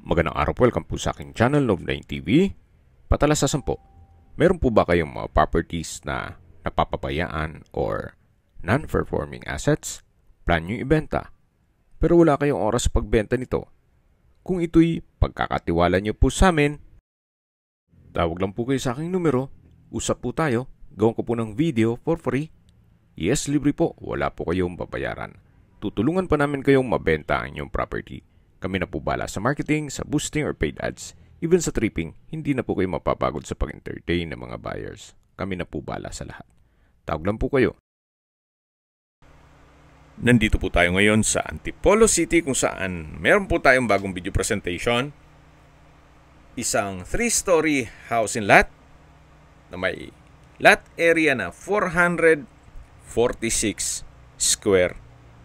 Magandang araw po, welcome po sa aking channel, Love9 TV. Patalasasan po, meron po ba kayong mga properties na napapabayaan or non-performing assets? Plan nyo ibenta, pero wala kayong oras sa pagbenta nito. Kung ito'y pagkakatiwala nyo po sa amin, tawag lang po kayo sa aking numero, usap po tayo, gawin ko po ng video for free. Yes, libre po, wala po kayong babayaran. Tutulungan pa namin kayong mabenta ang inyong property. Kami na po bala sa marketing, sa boosting or paid ads. Even sa tripping, hindi na po kayo mapapagod sa pag-entertain ng mga buyers. Kami na po bala sa lahat. Tawag lang po kayo. Nandito po tayo ngayon sa Antipolo City kung saan meron po tayong bagong video presentation. Isang 3-story house in lot na may lot area na 446 square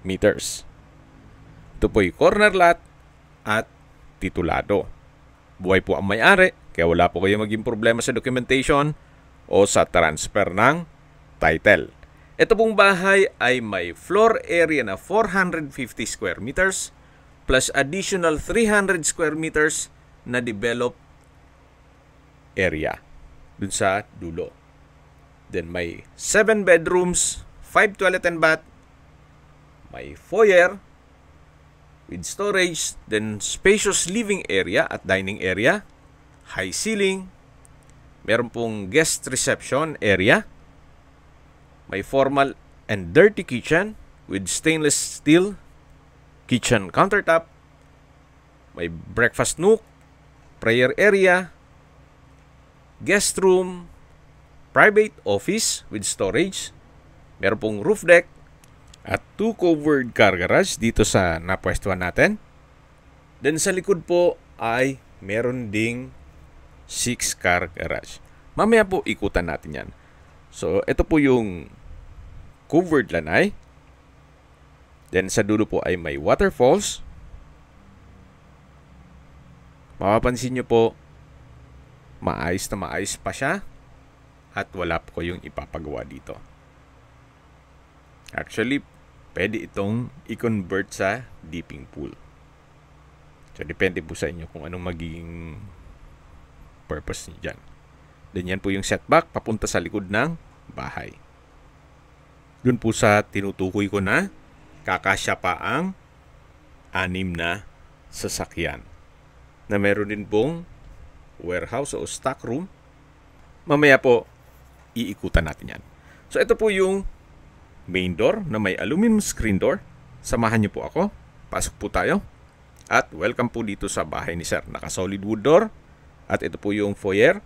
meters. Ito po'y corner lot at titulado. Buhay po ang may-ari, kaya wala po kayo maging problema sa documentation o sa transfer ng title. Ito pong bahay ay may floor area na 450 square meters plus additional 300 square meters na developed area dun sa dulo. Then may 7 bedrooms, 5 toilet and bath, may foyer with storage, then spacious living area at dining area, high ceiling, meron pong guest reception area, may formal and dirty kitchen with stainless steel kitchen countertop, may breakfast nook, prayer area, guest room, private office with storage, meron pong roof deck, at 2 covered car garage dito sa napwestuhan natin. Then sa likod po ay meron ding 6 car garage. Mamaya po ikutan natin yan. So ito po yung covered lanay. Then sa dulo po ay may waterfalls. Mapapansin nyo po, maayos na maayos pa siya at wala po kayong ipapagawa dito. Actually, pwede itong i-convert sa dipping pool. So, depende po sa inyo kung anong magiging purpose niyo dyan. Then, yan po yung setback papunta sa likod ng bahay. Dun po sa tinutukoy ko na kakasya pa ang 6 na sasakyan. Na meron din pong warehouse o stock room. Mamaya po, iikutan natin yan. So, ito po yung main door na may aluminum screen door. Samahan niyo po ako. Pasok po tayo. At welcome po dito sa bahay ni Sir. Naka-solid wood door. At ito po yung foyer.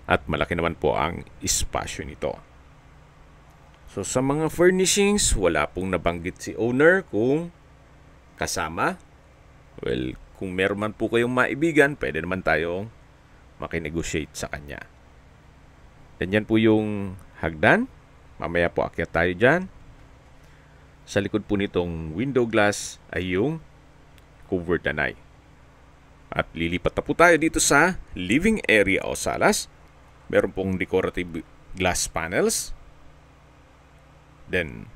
At malaki naman po ang espasyo nito. So sa mga furnishings, wala pong nabanggit si owner kung kasama. Well, kung meron man po kayong maibigan, pwede naman tayong makinegotiate sa kanya. Dan yan po yung hagdan. Mamaya po akyat tayo dyan. Sa likod po nitong window glass ay yung covered lanay. At lilipat na po tayo dito sa living area o salas. Meron pong decorative glass panels. Then,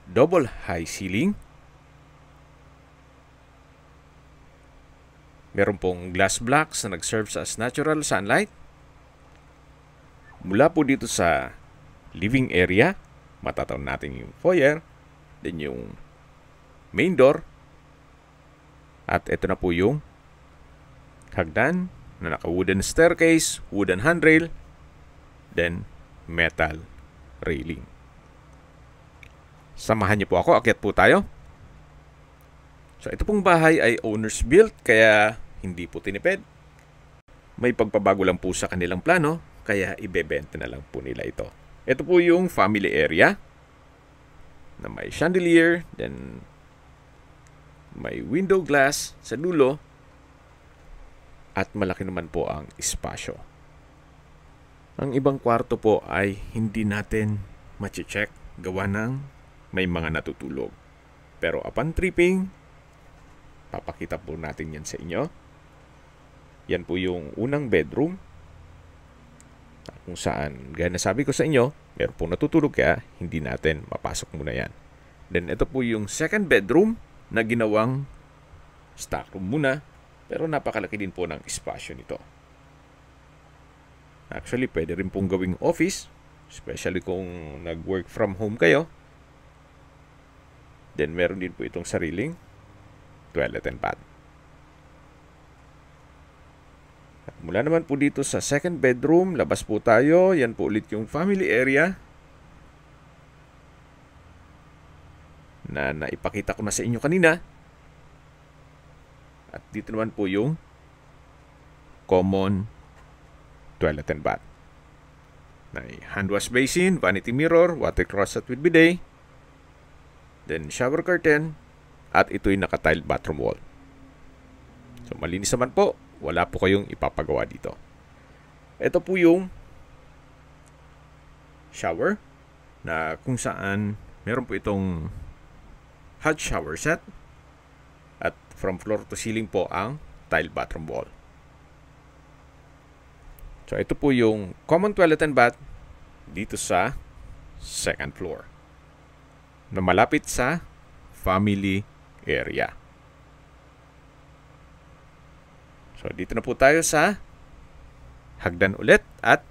double high ceiling. Meron pong glass blocks na nag-serve as natural sunlight. Mula po dito sa living area, matataon natin yung foyer, then yung main door, at ito na po yung hagdan na naka-wooden staircase, wooden handrail, then metal railing. Samahan niyo po ako, akyat po tayo. So ito pong bahay ay owner's built, kaya hindi po tinipid. May pagpabago lang po sa kanilang plano, kaya ibebenta na lang po nila ito. Ito po yung family area na may chandelier, then may window glass sa dulo at malaki naman po ang espasyo. Ang ibang kwarto po ay hindi natin mache-check gawa ng may mga natutulog. Pero upon tripping, papakita po natin yan sa inyo. Yan po yung unang bedroom. Kung saan, gaya na sabi ko sa inyo, meron pong natutulog kaya hindi natin mapasok muna yan. Then ito po yung second bedroom na ginawang stock room muna. Pero napakalaki din po ng espasyo nito. Actually, pwede rin pong gawing office, especially kung nag-work from home kayo. Then, meron din po itong sariling toilet and bath. At mula naman po dito sa second bedroom, labas po tayo. Yan po ulit yung family area na naipakita ko na sa inyo kanina. At dito naman po yung common toilet and bath. May hand wash basin, vanity mirror, water closet with bidet, then shower curtain, at ito'y naka-tiled bathroom wall. So malinis naman po, wala po kayong ipapagawa dito. Ito po yung shower na kung saan meron po itong hot shower set at from floor to ceiling po ang tiled bathroom wall. So ito po yung common toilet and bath dito sa second floor na malapit sa family area. So dito na po tayo sa hagdan ulit at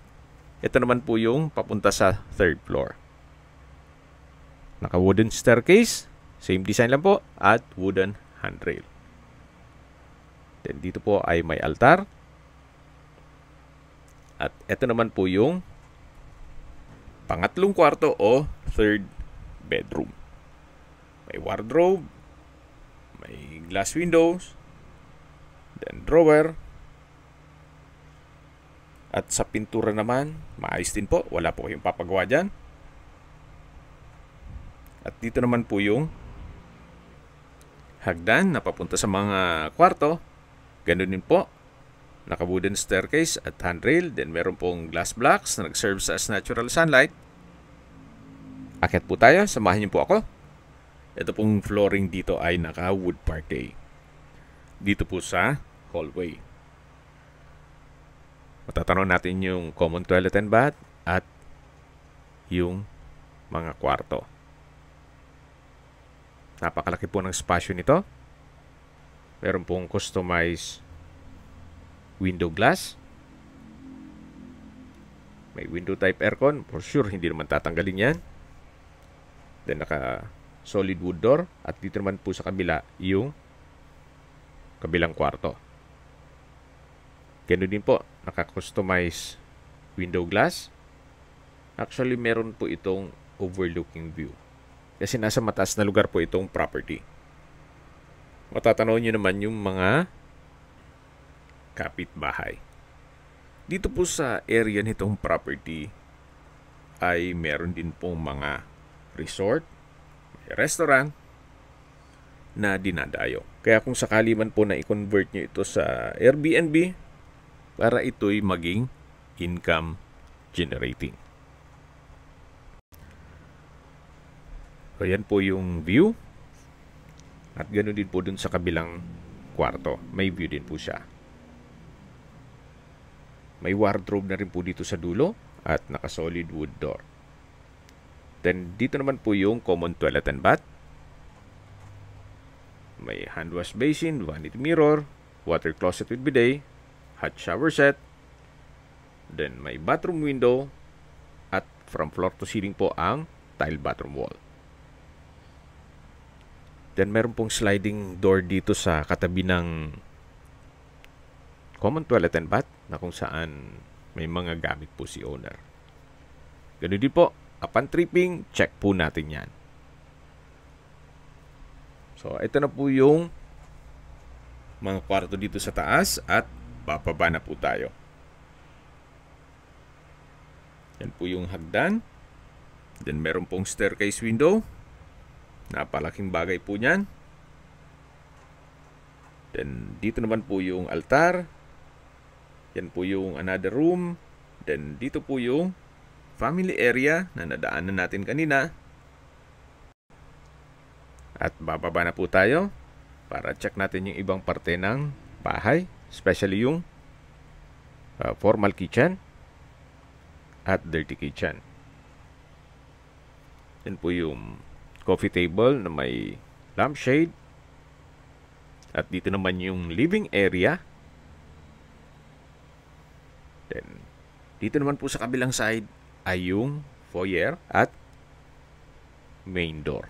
ito naman po yung papunta sa third floor. Naka wooden staircase, same design lang po, at wooden handrail. Then dito po ay may altar. At ito naman po yung pangatlong kwarto o third bedroom. May wardrobe, may glass windows, then drawer. At sa pintura naman, maayos din po. Wala po kayong papagawa dyan. At dito naman po yung hagdan na papunta sa mga kwarto. Ganun din po. Naka-wooden staircase at handrail. Then meron pong glass blocks na nag-serve as natural sunlight. Akit po tayo. Samahan niyo po ako. Ito pong flooring dito ay naka-wood parquet. Dito po sa hallway. Matatanong natin yung common toilet and bath at yung mga kwarto. Napakalaki po ng spasyo nito. Meron pong customized window glass. May window type aircon. For sure, hindi naman tatanggalin yan. Then naka solid wood door. At dito naman po sa kabila yung kabilang kwarto. Ganun din po. Naka-customize window glass. Actually, meron po itong overlooking view. Kasi nasa mataas na lugar po itong property. Matatanaw nyo naman yung mga kapitbahay. Dito po sa area nitong property ay meron din pong mga resort, restaurant na dinadayo. Kaya kung sakali man po na i-convert nyo ito sa Airbnb para ito'y maging income generating. So yan po yung view. At ganoon din po dun sa kabilang kwarto. May view din po siya. May wardrobe na rin po dito sa dulo at naka-solid wood door. Then dito naman po yung common toilet and bath. May hand wash basin, vanity mirror, water closet with bidet, hot shower set. Then may bathroom window at from floor to ceiling po ang tile bathroom wall. Then meron pong sliding door dito sa katabi ng common toilet and bath na kung saan may mga gamit po si owner. Ganun din po, upon tripping, check po natin yan. So, ito na po yung mga kwarto dito sa taas at bababa na po tayo. Yan po yung hagdan. Then meron pong staircase window. Napalaking bagay po niyan. Then dito naman po yung altar. Yan po yung another room. Then dito po yung family area na nadaanan natin kanina. At bababa na po tayo para check natin yung ibang parte ng bahay. Especially yung formal kitchen at dirty kitchen. Yan po yung coffee table na may lampshade. At dito naman yung living area. Then, dito naman po sa kabilang side ay yung foyer at main door.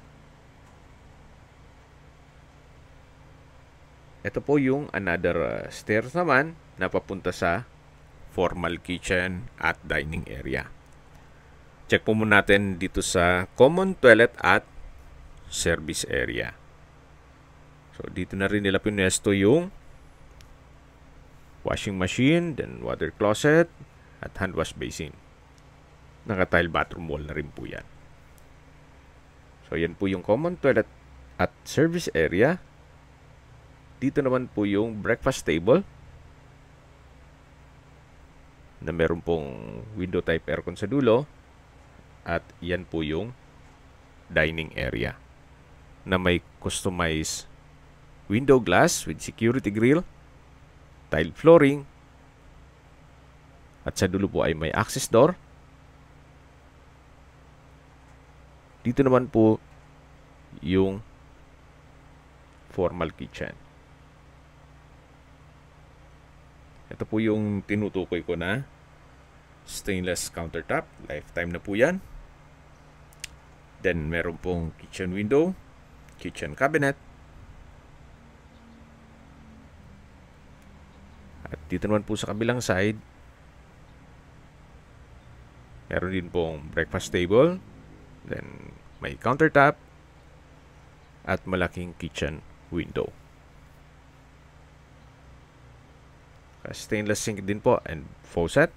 Ito po yung another stairs naman na papunta sa formal kitchen at dining area. Check po muna natin dito sa common toilet at service area. So, dito na rin nila pinesto yung washing machine, then water closet, at hand wash basin. Naka-tile bathroom wall na rin po yan. So, yan po yung common toilet at service area. Dito naman po yung breakfast table na meron pong window type aircon sa dulo. At yan po yung dining area na may customized window glass with security grill, tile flooring, at sa dulo po ay may access door. Dito naman po yung formal kitchen. Ito po yung tinutukoy ko na stainless countertop. Lifetime na po yan. Then, meron pong kitchen window, kitchen cabinet. At dito naman po sa kabilang side, meron din pong breakfast table. Then, may countertop at malaking kitchen window. Stainless sink din po and faucet.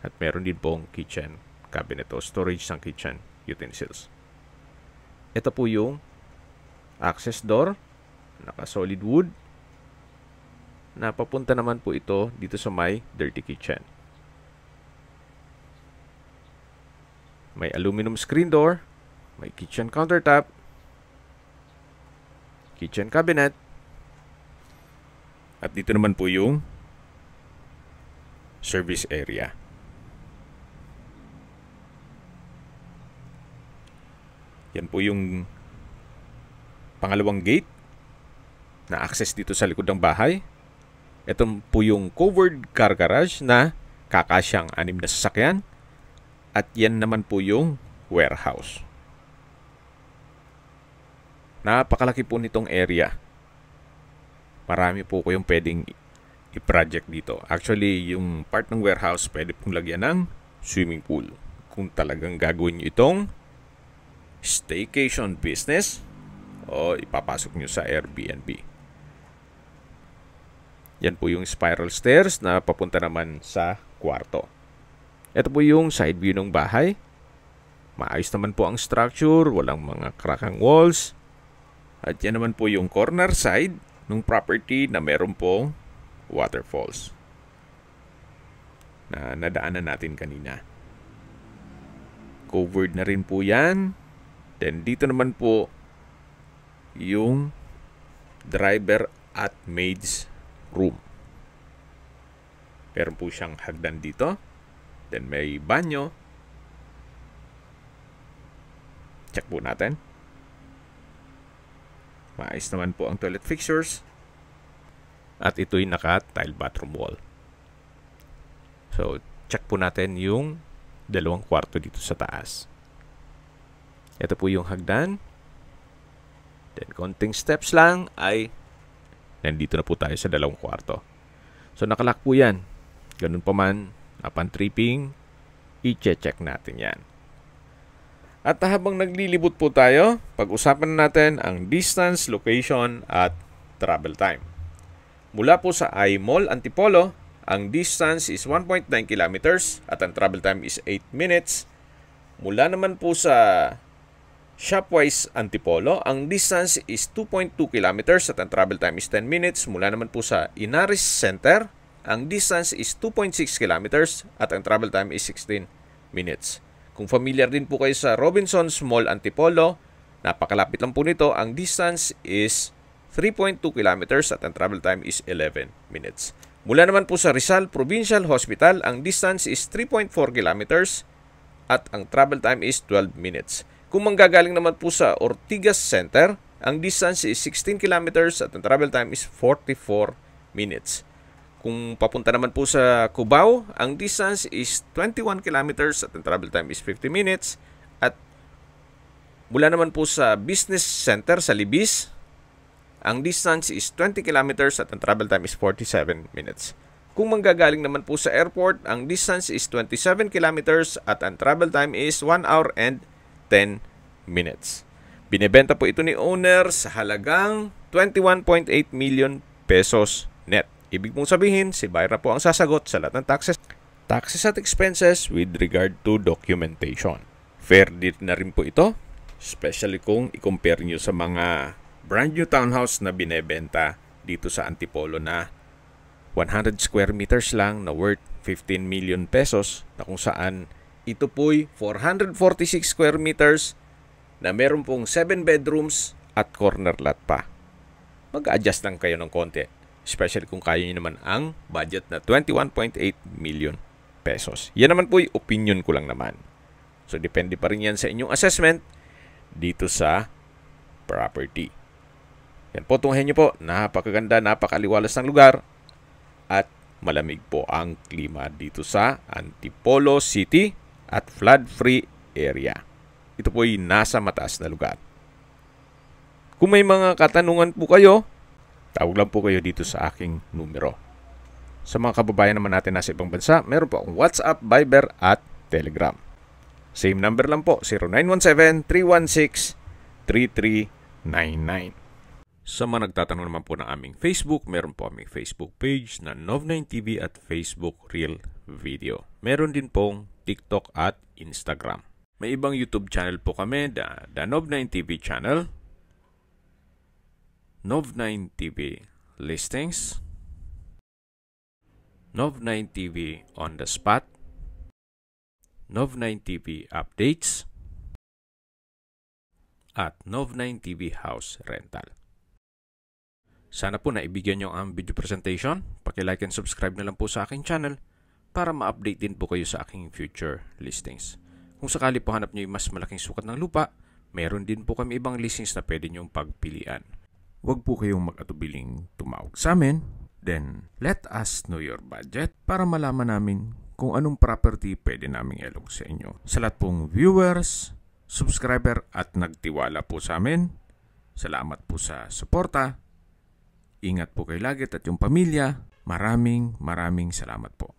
At meron din pong kitchen cabinet o storage ng kitchen utensils. Ito po yung access door. Naka solid wood. Napapunta naman po ito dito sa may dirty kitchen. May aluminum screen door. May kitchen countertop. Kitchen cabinet. At dito naman po yung service area. Yan po yung pangalawang gate na access dito sa likod ng bahay. Ito po yung covered car garage na kakasyang 6 na sasakyan. At yan naman po yung warehouse. Napakalaki po nitong area. Marami po kayong pwedeng i-project dito. Actually, yung part ng warehouse pwede pong lagyan ng swimming pool. Kung talagang gagawin nyo itong staycation business o ipapasok nyo sa Airbnb. Yan po yung spiral stairs na papunta naman sa kwarto. Ito po yung side view ng bahay. Maayos naman po ang structure, walang mga crack ang walls. At yan naman po yung corner side ng property na meron pong waterfalls na nadaanan natin kanina. Covered na rin po yan. Then dito naman po yung driver at maid's room. Meron po siyang hagdan dito. Then may banyo. Check po natin. Maayos naman po ang toilet fixtures. At ito'y naka-tile bathroom wall. So, check po natin yung 2 kwarto dito sa taas. Ito po yung hagdan. Then, konting steps lang ay nandito na po tayo sa 2 kwarto. So, nakalock po yan. Ganun pa man, upon tripping, i-check natin yan. At habang naglilibot po tayo, pag-usapan natin ang distance, location, at travel time. Mula po sa I-Mall Antipolo, ang distance is 1.9 kilometers at ang travel time is 8 minutes. Mula naman po sa Shopwise Antipolo, ang distance is 2.2 kilometers at ang travel time is 10 minutes. Mula naman po sa Inaris Center, ang distance is 2.6 kilometers at ang travel time is 16 minutes. Kung familiar din po kayo sa Robinsons Mall Antipolo, napakalapit lang po nito. Ang distance is 3.2 kilometers at ang travel time is 11 minutes. Mula naman po sa Rizal Provincial Hospital, ang distance is 3.4 kilometers at ang travel time is 12 minutes. Kung manggagaling naman po sa Ortigas Center, ang distance is 16 kilometers at ang travel time is 44 minutes. Kung papunta naman po sa Cubao, ang distance is 21 kilometers at ang travel time is 50 minutes. At mula naman po sa business center sa Libis, ang distance is 20 kilometers at ang travel time is 47 minutes. Kung manggagaling naman po sa airport, ang distance is 27 kilometers at ang travel time is 1 hour and 10 minutes. Binebenta po ito ni owner sa halagang 21.8 million pesos net. Ibig mong sabihin, si buyer po ang sasagot sa lahat ng taxes at expenses with regard to documentation. Fair deal na rin po ito, especially kung i-compare nyo sa mga brand new townhouse na binebenta dito sa Antipolo na 100 square meters lang na worth 15 million pesos, na kung saan ito po'y 446 square meters na meron pong 7 bedrooms at corner lot pa. Mag-adjust lang kayo ng konti, especially kung kaya nyo naman ang budget na 21.8 million pesos. Yan naman po'y opinion ko lang naman. So, depende pa rin yan sa inyong assessment dito sa property. Yan po, tunghayin nyo po. Napakaganda, napakaliwalas ng lugar at malamig po ang klima dito sa Antipolo City at flood-free area. Ito po ay nasa mataas na lugar. Kung may mga katanungan po kayo, tawag lang po kayo dito sa aking numero. Sa mga kababayan naman natin nasa ibang bansa, meron po akong WhatsApp, Viber at Telegram. Same number lang po, 0917-316-3399. Sa mga nagtatanong naman po ng aming Facebook, meron po aming Facebook page na Nov9TV at Facebook Real Video. Meron din pong TikTok at Instagram. May ibang YouTube channel po kami, the Nov9TV channel, Nov9TV Listings, Nov9TV On The Spot, Nov9TV Updates, at Nov9TV House Rental. Sana po naibigyan nyo ang video presentation. Paki-like and subscribe na lang po sa aking channel para ma-update din po kayo sa aking future listings. Kung sakali po hanap nyo yung mas malaking sukat ng lupa, meron din po kami ibang listings na pwede nyong pagpilian. Huwag po kayong mag-atubiling tumawag sa amin. Then, let us know your budget para malaman namin kung anong property pwede naming ilog sa inyo. Sa lahat pong viewers, subscriber at nagtiwala po sa amin, salamat po sa suporta. Ingat po kayo lagi at yung pamilya. Maraming salamat po.